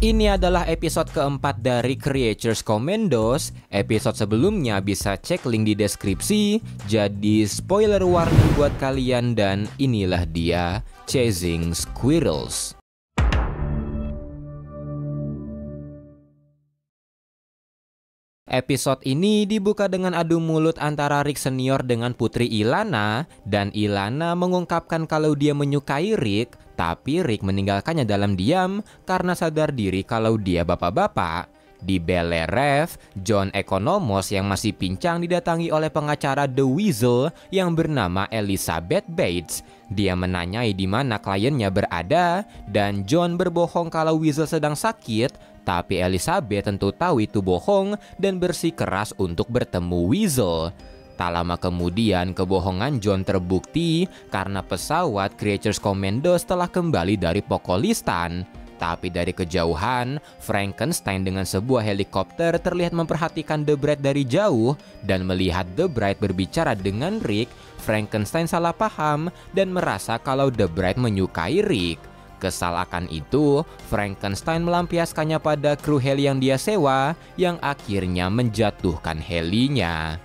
Ini adalah episode keempat dari Creatures Commandos. Episode sebelumnya bisa cek link di deskripsi. Jadi spoiler warning buat kalian, dan inilah dia Chasing Squirrels. Episode ini dibuka dengan adu mulut antara Rick senior dengan Putri Ilana, dan Ilana mengungkapkan kalau dia menyukai Rick, tapi Rick meninggalkannya dalam diam karena sadar diri kalau dia bapak-bapak. Di Bel Air Reef, John Economos yang masih pincang didatangi oleh pengacara The Weasel yang bernama Elizabeth Bates. Dia menanyai di mana kliennya berada, dan John berbohong kalau Weasel sedang sakit, tapi Elizabeth tentu tahu itu bohong dan bersikeras untuk bertemu Weasel. Tak lama kemudian kebohongan John terbukti karena pesawat Creatures Commandos telah kembali dari Pokolistan. Tapi dari kejauhan, Frankenstein dengan sebuah helikopter terlihat memperhatikan The Bright dari jauh, dan melihat The Bright berbicara dengan Rick, Frankenstein salah paham dan merasa kalau The Bright menyukai Rick. Kesal akan itu, Frankenstein melampiaskannya pada kru heli yang dia sewa, yang akhirnya menjatuhkan helinya.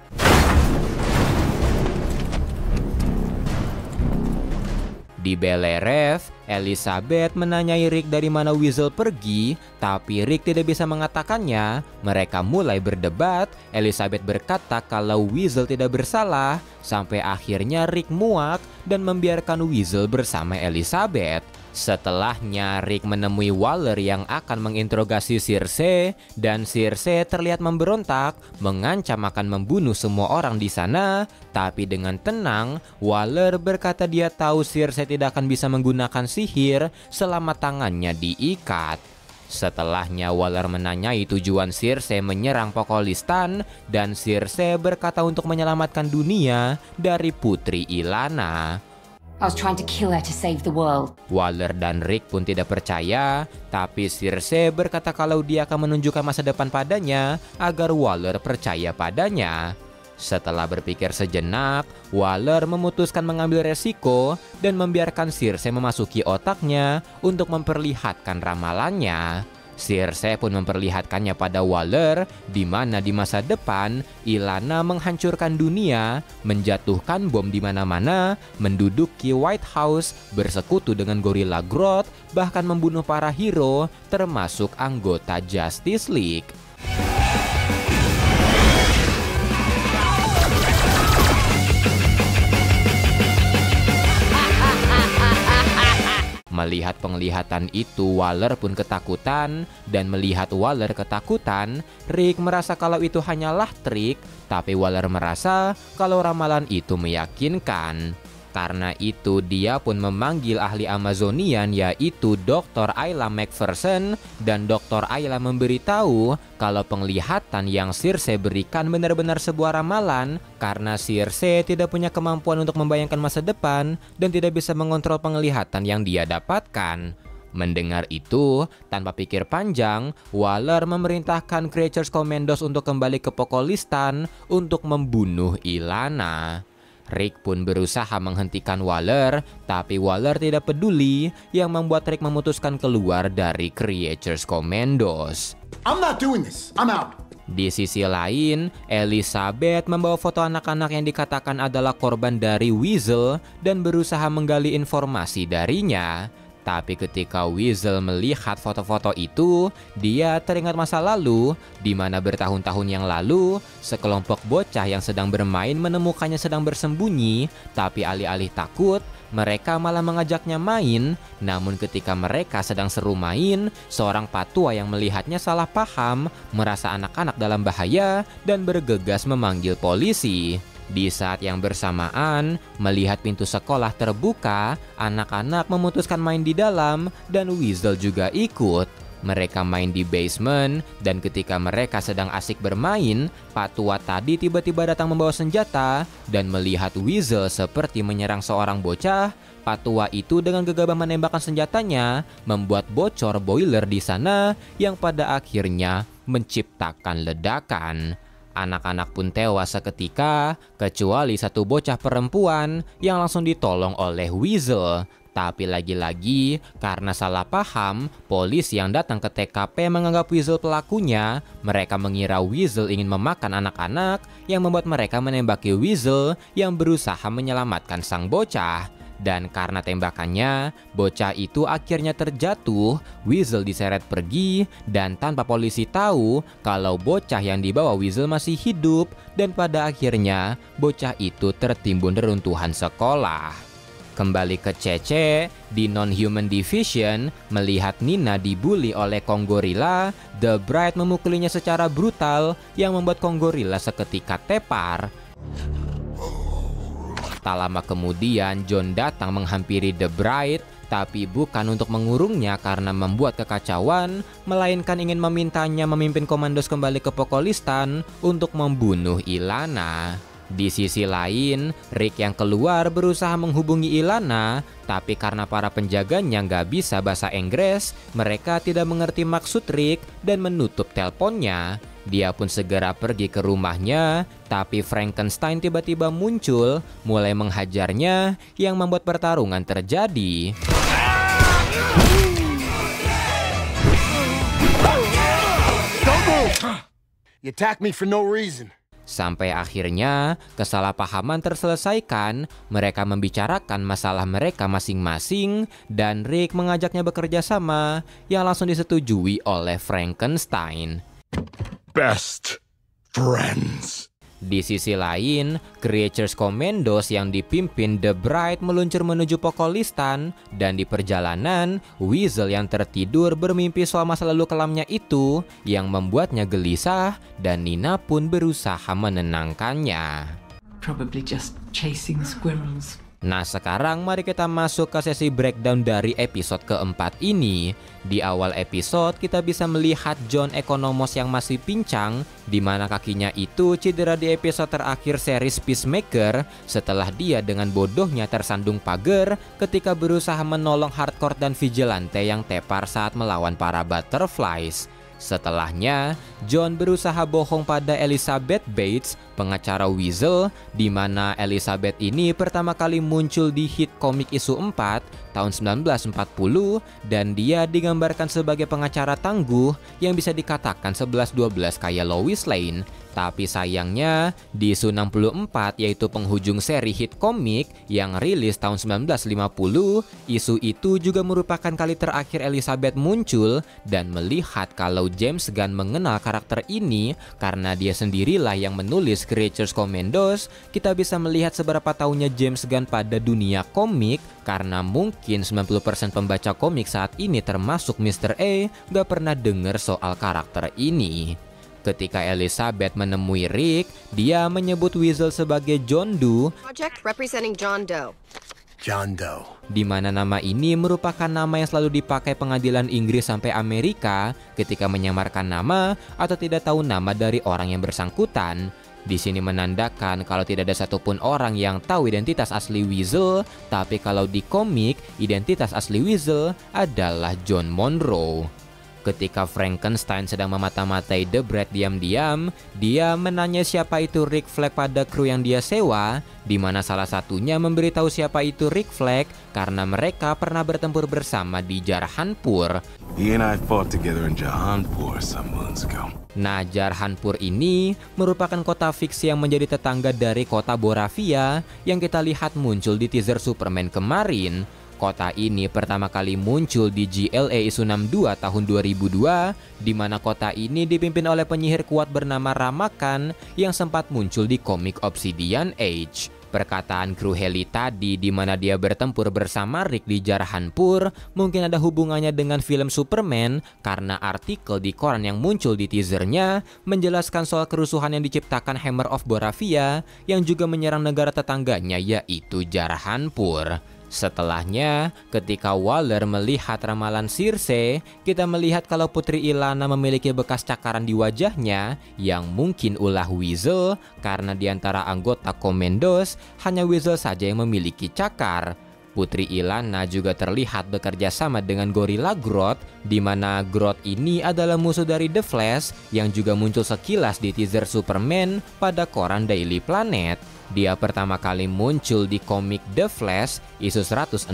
Di Bel Air Reef, Elizabeth menanyai Rick dari mana Weasel pergi, tapi Rick tidak bisa mengatakannya. Mereka mulai berdebat. Elizabeth berkata kalau Weasel tidak bersalah, sampai akhirnya Rick muak dan membiarkan Weasel bersama Elizabeth. Setelahnya, Rick menemui Waller yang akan menginterogasi Circe, dan Circe terlihat memberontak, mengancam akan membunuh semua orang di sana. Tapi dengan tenang, Waller berkata dia tahu Circe tidak akan bisa menggunakan sihir selama tangannya diikat. Setelahnya, Waller menanyai tujuan Circe menyerang Pokolistan, dan Circe berkata untuk menyelamatkan dunia dari Putri Ilana. I was trying to kill her to save the world. Waller dan Rick pun tidak percaya, tapi Circe berkata kalau dia akan menunjukkan masa depan padanya agar Waller percaya padanya. Setelah berpikir sejenak, Waller memutuskan mengambil resiko dan membiarkan Circe memasuki otaknya untuk memperlihatkan ramalannya. Circe pun memperlihatkannya pada Waller, di mana di masa depan Ilana menghancurkan dunia, menjatuhkan bom di mana-mana, menduduki White House, bersekutu dengan gorila Grodd, bahkan membunuh para hero termasuk anggota Justice League. Melihat penglihatan itu, Waller pun ketakutan, dan melihat Waller ketakutan, Rick merasa kalau itu hanyalah trik, tapi Waller merasa kalau ramalan itu meyakinkan. Karena itu, dia pun memanggil ahli Amazonian yaitu Dr. Ayla Macpherson, dan Dr. Ayla memberitahu kalau penglihatan yang Circe berikan benar-benar sebuah ramalan karena Circe tidak punya kemampuan untuk membayangkan masa depan dan tidak bisa mengontrol penglihatan yang dia dapatkan. Mendengar itu, tanpa pikir panjang, Waller memerintahkan Creatures Commandos untuk kembali ke Pokolistan untuk membunuh Ilana. Rick pun berusaha menghentikan Waller, tapi Waller tidak peduli, yang membuat Rick memutuskan keluar dari Creatures Commandos. I'm not doing this. I'm out. Di sisi lain, Elizabeth membawa foto anak-anak yang dikatakan adalah korban dari Weasel dan berusaha menggali informasi darinya. Tapi ketika Weasel melihat foto-foto itu, dia teringat masa lalu, di mana bertahun-tahun yang lalu, sekelompok bocah yang sedang bermain menemukannya sedang bersembunyi, tapi alih-alih takut, mereka malah mengajaknya main. Namun ketika mereka sedang seru main, seorang patua yang melihatnya salah paham, merasa anak-anak dalam bahaya, dan bergegas memanggil polisi. Di saat yang bersamaan, melihat pintu sekolah terbuka, anak-anak memutuskan main di dalam, dan Weasel juga ikut. Mereka main di basement, dan ketika mereka sedang asik bermain, Pak Tua tadi tiba-tiba datang membawa senjata, dan melihat Weasel seperti menyerang seorang bocah, Pak Tua itu dengan gegabah menembakkan senjatanya, membuat bocor boiler di sana, yang pada akhirnya menciptakan ledakan. Anak-anak pun tewas seketika, kecuali satu bocah perempuan yang langsung ditolong oleh Weasel. Tapi lagi-lagi, karena salah paham, polisi yang datang ke TKP menganggap Weasel pelakunya. Mereka mengira Weasel ingin memakan anak-anak, yang membuat mereka menembaki Weasel yang berusaha menyelamatkan sang bocah. Dan karena tembakannya, bocah itu akhirnya terjatuh, Weasel diseret pergi, dan tanpa polisi tahu kalau bocah yang dibawa Weasel masih hidup, dan pada akhirnya bocah itu tertimbun reruntuhan sekolah. Kembali ke Cece, di Non-Human Division, melihat Nina dibully oleh Kong Gorilla, The Bride memukulinya secara brutal yang membuat Kong Gorilla seketika tepar. Tak lama kemudian, John datang menghampiri The Bride, tapi bukan untuk mengurungnya karena membuat kekacauan, melainkan ingin memintanya memimpin komandos kembali ke Pokolistan untuk membunuh Ilana. Di sisi lain, Rick yang keluar berusaha menghubungi Ilana, tapi karena para penjaganya nggak bisa bahasa Inggris, mereka tidak mengerti maksud Rick dan menutup teleponnya. Dia pun segera pergi ke rumahnya, tapi Frankenstein tiba-tiba muncul, mulai menghajarnya, yang membuat pertarungan terjadi. You attacked me for no reason. Sampai akhirnya kesalahpahaman terselesaikan, mereka membicarakan masalah mereka masing-masing, dan Rick mengajaknya bekerja sama, yang langsung disetujui oleh Frankenstein. Best friends. Di sisi lain, Creatures Commandos yang dipimpin The Bride meluncur menuju Pokolistan, dan di perjalanan, Weasel yang tertidur bermimpi soal masa lalu kelamnya itu yang membuatnya gelisah, dan Nina pun berusaha menenangkannya. Probably just chasing squirrels. Nah sekarang mari kita masuk ke sesi breakdown dari episode keempat ini. Di awal episode kita bisa melihat John Economos yang masih pincang, di mana kakinya itu cedera di episode terakhir series Peacemaker setelah dia dengan bodohnya tersandung pagar ketika berusaha menolong Hardcore dan Vigilante yang tepar saat melawan para Butterflies. Setelahnya, John berusaha bohong pada Elizabeth Bates, pengacara Weasel, di mana Elizabeth ini pertama kali muncul di hit komik isu 4 tahun 1940, dan dia digambarkan sebagai pengacara tangguh yang bisa dikatakan 11-12 kayak Lois Lane. Tapi sayangnya, di isu 64 yaitu penghujung seri hit komik yang rilis tahun 1950, isu itu juga merupakan kali terakhir Elizabeth muncul, dan melihat kalau James Gunn mengenal karakter ini karena dia sendirilah yang menulis Creatures Commandos, kita bisa melihat seberapa tahunnya James Gunn pada dunia komik, karena mungkin 90% pembaca komik saat ini termasuk Mr. A gak pernah dengar soal karakter ini. Ketika Elizabeth menemui Rick, dia menyebut Weasel sebagai John Doe, Project representing John Doe. John Doe. di mana nama ini merupakan nama yang selalu dipakai pengadilan Inggris sampai Amerika ketika menyamarkan nama atau tidak tahu nama dari orang yang bersangkutan. Di sini menandakan kalau tidak ada satupun orang yang tahu identitas asli Weasel, tapi kalau di komik, identitas asli Weasel adalah John Monroe. Ketika Frankenstein sedang memata-matai The Bride diam-diam, dia menanya siapa itu Rick Flag pada kru yang dia sewa, di mana salah satunya memberitahu siapa itu Rick Flag karena mereka pernah bertempur bersama di Jarhanpur. He and I fought together in Jahanpur some months ago. Nah, Jarhanpur ini merupakan kota fiksi yang menjadi tetangga dari kota Boravia yang kita lihat muncul di teaser Superman kemarin. Kota ini pertama kali muncul di GLA isu 62 tahun 2002, di mana kota ini dipimpin oleh penyihir kuat bernama Ramakan yang sempat muncul di komik Obsidian Age. Perkataan kru heli tadi di mana dia bertempur bersama Rick di Jarhanpur mungkin ada hubungannya dengan film Superman, karena artikel di koran yang muncul di teasernya menjelaskan soal kerusuhan yang diciptakan Hammer of Boravia yang juga menyerang negara tetangganya yaitu Jarhanpur. Setelahnya, ketika Waller melihat ramalan Circe, kita melihat kalau Putri Ilana memiliki bekas cakaran di wajahnya yang mungkin ulah Weasel, karena di antara anggota Commandos hanya Weasel saja yang memiliki cakar. Putri Ilana juga terlihat bekerja sama dengan Gorilla Grodd, di mana Grodd ini adalah musuh dari The Flash yang juga muncul sekilas di teaser Superman pada koran Daily Planet. Dia pertama kali muncul di komik The Flash isu 106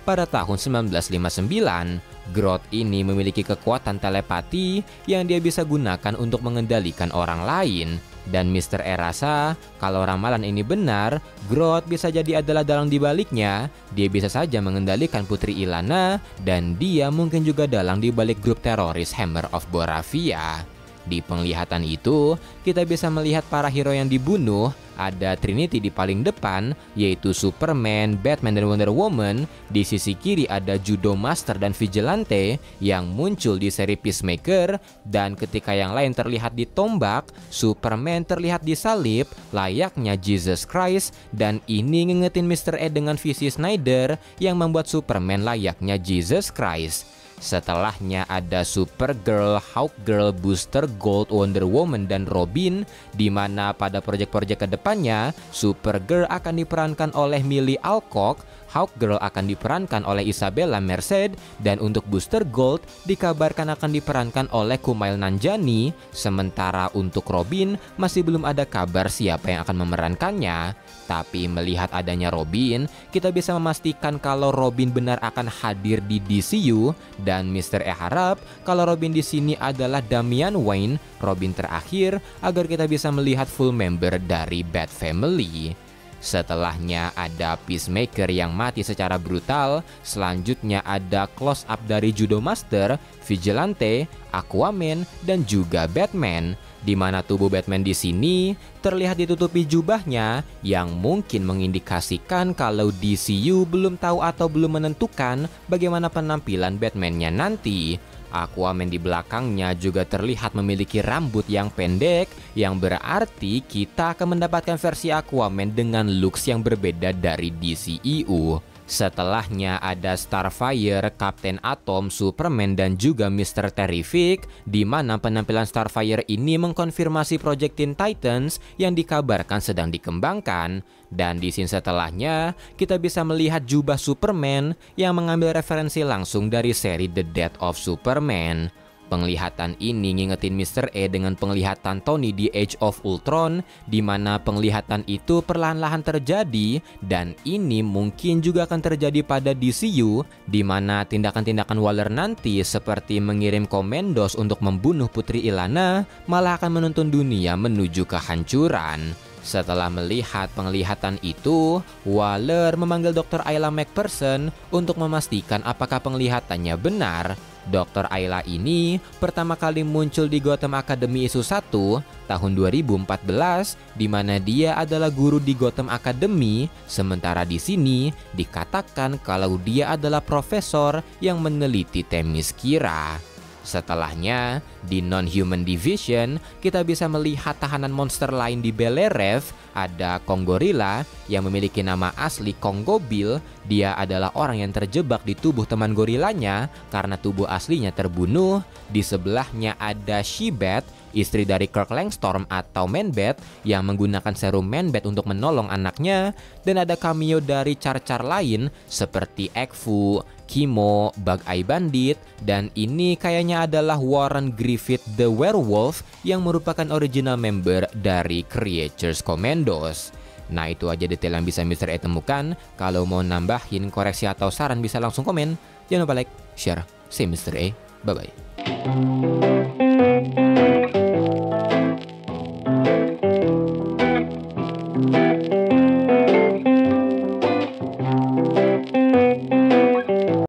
pada tahun 1959. Grodd ini memiliki kekuatan telepati yang dia bisa gunakan untuk mengendalikan orang lain. Dan Mr. E rasa kalau ramalan ini benar, Grodd bisa jadi adalah dalang dibaliknya. Dia bisa saja mengendalikan Putri Ilana dan dia mungkin juga dalang dibalik grup teroris Hammer of Boravia. Di penglihatan itu, kita bisa melihat para hero yang dibunuh. Ada Trinity di paling depan, yaitu Superman, Batman, dan Wonder Woman. Di sisi kiri ada Judo Master dan Vigilante yang muncul di seri Peacemaker. Dan ketika yang lain terlihat ditombak, Superman terlihat disalib layaknya Jesus Christ. Dan ini ngingetin Mr. E dengan visi Snyder yang membuat Superman layaknya Jesus Christ. Setelahnya ada Supergirl, Hawkgirl, Booster Gold, Wonder Woman, dan Robin, di mana pada proyek-proyek kedepannya Supergirl akan diperankan oleh Millie Alcock, Hawkgirl akan diperankan oleh Isabella Merced, dan untuk Booster Gold dikabarkan akan diperankan oleh Kumail Nanjiani. Sementara untuk Robin masih belum ada kabar siapa yang akan memerankannya. Tapi melihat adanya Robin, kita bisa memastikan kalau Robin benar akan hadir di DCU, dan Mr. E harap kalau Robin di sini adalah Damian Wayne, Robin terakhir, agar kita bisa melihat full member dari Bat Family. Setelahnya ada Peacemaker yang mati secara brutal. Selanjutnya ada close up dari Judo Master, Vigilante, Aquaman, dan juga Batman. Di mana tubuh Batman di sini terlihat ditutupi jubahnya yang mungkin mengindikasikan kalau DCU belum tahu atau belum menentukan bagaimana penampilan Batman-nya nanti. Aquaman di belakangnya juga terlihat memiliki rambut yang pendek, yang berarti kita akan mendapatkan versi Aquaman dengan looks yang berbeda dari DCEU. Setelahnya ada Starfire, Captain Atom, Superman, dan juga Mr. Terrific, di mana penampilan Starfire ini mengkonfirmasi Project Teen Titans yang dikabarkan sedang dikembangkan. Dan di scene setelahnya, kita bisa melihat jubah Superman yang mengambil referensi langsung dari seri The Death of Superman. Penglihatan ini ngingetin Mr. E dengan penglihatan Tony di Age of Ultron, di mana penglihatan itu perlahan-lahan terjadi, dan ini mungkin juga akan terjadi pada DCU, di mana tindakan-tindakan Waller nanti seperti mengirim komandos untuk membunuh Putri Ilana malah akan menuntun dunia menuju kehancuran. Setelah melihat penglihatan itu, Waller memanggil Dr. Ayla McPherson untuk memastikan apakah penglihatannya benar. Dr. Ayla ini pertama kali muncul di Gotham Academy isu 1 tahun 2014, di mana dia adalah guru di Gotham Academy, sementara di sini dikatakan kalau dia adalah profesor yang meneliti Themyscira. Setelahnya, di Non-Human Division, kita bisa melihat tahanan monster lain di Belerev. Ada Kong Gorilla yang memiliki nama asli Kong Gobil. Dia adalah orang yang terjebak di tubuh teman gorilanya karena tubuh aslinya terbunuh. Di sebelahnya ada She-Bat, istri dari Kirk Langstorm atau Man-Bat, yang menggunakan serum Man-Bat untuk menolong anaknya. Dan ada cameo dari Char-Char lain seperti Ekfu, Kimo, Bug-Eye Bandit, dan ini kayaknya adalah Warren Griffith the Werewolf yang merupakan original member dari Creatures Commandos. Nah, itu aja detail yang bisa Mr. E temukan. Kalau mau nambahin, koreksi atau saran bisa langsung komen. Jangan lupa like, share. See Mr. E. Bye-bye.